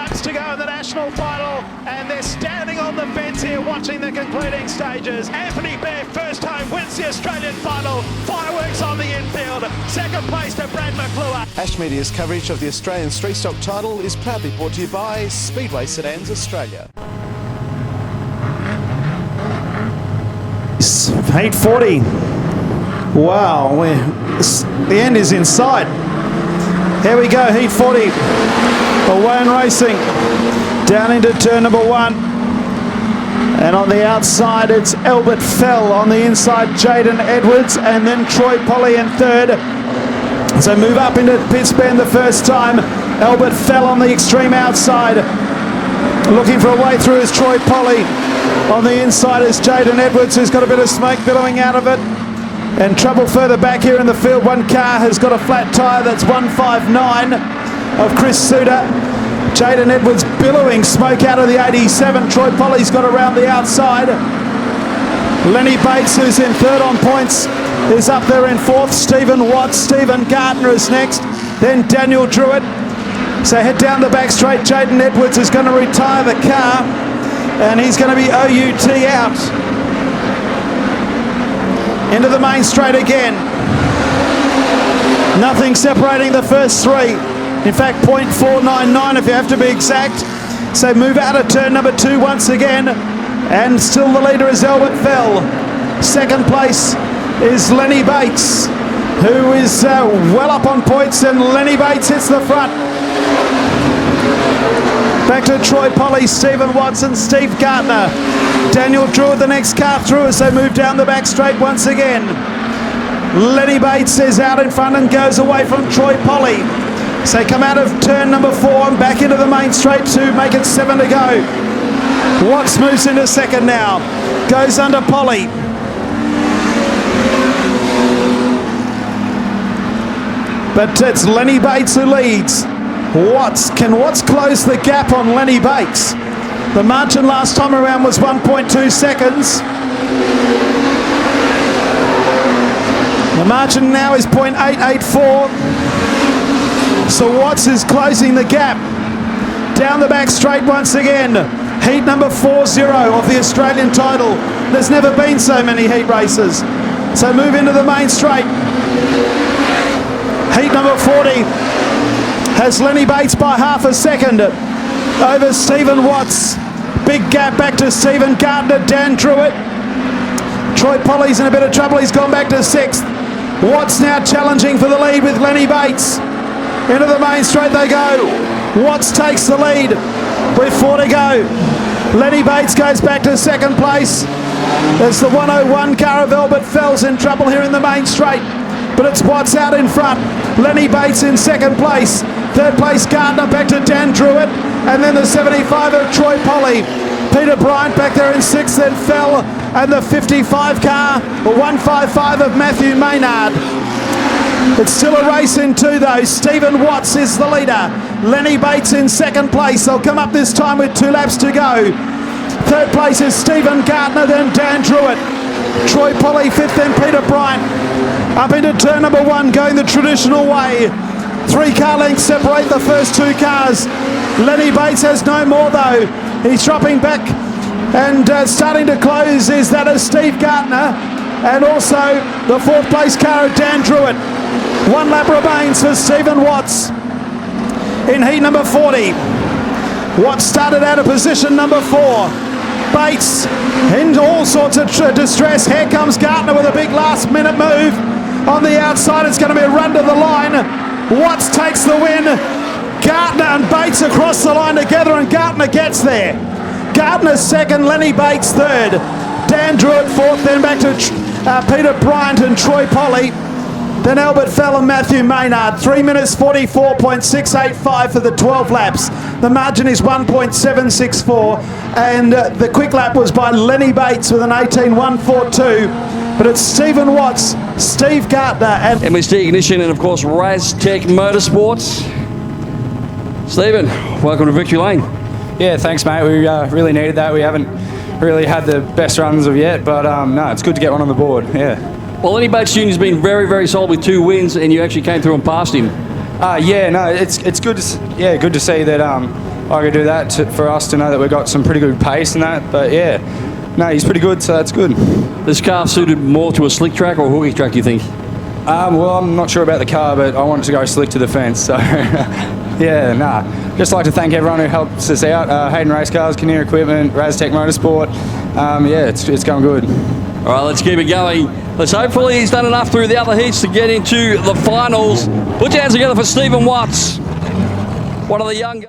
laps to go in the national final, and they're standing on the fence here watching the concluding stages. Anthony Bear, first home, wins the Australian final. Fireworks on the infield. Second place to Brad McClure. Ash Media's coverage of the Australian Street Stock title is proudly brought to you by Speedway Sedans Australia. Heat 40. Wow, the end is in sight. Here we go, Heat 40. Redline Racing down into turn number 1. And on the outside, it's Albert Fell. On the inside, Jaden Edwards, and then Troy Polly in third. So move up into Pittsburgh the first time. Albert Fell on the extreme outside. Looking for a way through is Troy Polly. On the inside is Jaden Edwards, who's got a bit of smoke billowing out of it. And trouble further back here in the field. One car has got a flat tyre. That's 159 of Chris Suter. Jaden Edwards billowing smoke out of the 87. Troy Polly's got around the outside. Lenny Bates, who's in third on points, is up there in fourth. Stephen Watts, Stephen Gardner is next. Then Daniel Druitt. So head down the back straight. Jaden Edwards is going to retire the car, and he's going to be OUT out. Into the main straight again. Nothing separating the first three. In fact, 0.499 if you have to be exact. So move out of turn number 2 once again. And still the leader is Albert Fell. Second place is Lenny Bates, who is well up on points, and Lenny Bates hits the front. Back to Troy Polly, Stephen Watson, Steve Gardner. Daniel Drew the next car through as they move down the back straight once again. Lenny Bates is out in front and goes away from Troy Polly. So come out of turn number 4 and back into the main straight to make it 7 to go. Watts moves into second now. Goes under Polly. But it's Lenny Bates who leads. Can Watts close the gap on Lenny Bates? The margin last time around was 1.2 seconds. The margin now is 0.884. So Watts is closing the gap. Down the back straight once again. Heat number 40 of the Australian title. There's never been so many heat races. So move into the main straight. Heat number 40 has Lenny Bates by half a second over Stephen Watts. Big gap back to Stephen Gardner, Dan Druitt. Troy Polly's in a bit of trouble. He's gone back to 6th. Watts now challenging for the lead with Lenny Bates. Into the main straight they go. Watts takes the lead with 4 to go. Lenny Bates goes back to second place. There's the 101 car of Albert Fell's in trouble here in the main straight. But it's Watts out in front. Lenny Bates in second place. Third place Gardner, back to Dan Druitt. And then the 75 of Troy Polly. Peter Bryant back there in 6th, then Fell. And the 55 car, the 155 of Matthew Maynard. It's still a race in 2 though. Stephen Watts is the leader. Lenny Bates in second place. They'll come up this time with 2 laps to go. Third place is Stephen Gardner, then Dan Druitt. Troy Polly 5th, then Peter Bryant. Up into turn number 1, going the traditional way. 3 car lengths separate the first 2 cars. Lenny Bates has no more though. He's dropping back, and starting to close is that of Steve Gardner, and also the 4th place car of Dan Druitt. 1 lap remains for Stephen Watts in heat number 40. Watts started out of position number 4. Bates in all sorts of distress. Here comes Gardner with a big last minute move. On the outside it's going to be a run to the line. Watts takes the win. Gardner and Bates across the line together, and Gardner gets there. Gardner second, Lenny Bates third. Dan Druitt 4th, then back to Peter Bryant and Troy Polly. Then Albert Fell and Matthew Maynard. 3 minutes 44.685 for the 12 laps. The margin is 1.764, and the quick lap was by Lenny Bates with an 18.142. But it's Stephen Watts, Steve Gardner, and MSD Ignition, and of course Raztech Motorsports. Stephen, welcome to Victory Lane. Yeah, thanks, mate. We really needed that. We haven't really had the best runs of yet, but no, it's good to get one on the board. Yeah. Well, Lenny Bates Jr.'s been very, very solid with 2 wins, and you actually came through and passed him. Yeah, no, it's good to good to see that I could do that for us to know that we've got some pretty good pace and that. But yeah, no, he's pretty good, so that's good. This car suited more to a slick track or a hooky track, do you think? Well, I'm not sure about the car, but I want it to go slick to the fence. So yeah, nah. Just like to thank everyone who helps us out. Hayden Race Cars, Kinnear Equipment, Raztech Motorsport. Yeah, it's going good. All right, let's keep it going. Let's hopefully he's done enough through the other heats to get into the finals. Put your hands together for Stephen Watts, one of the young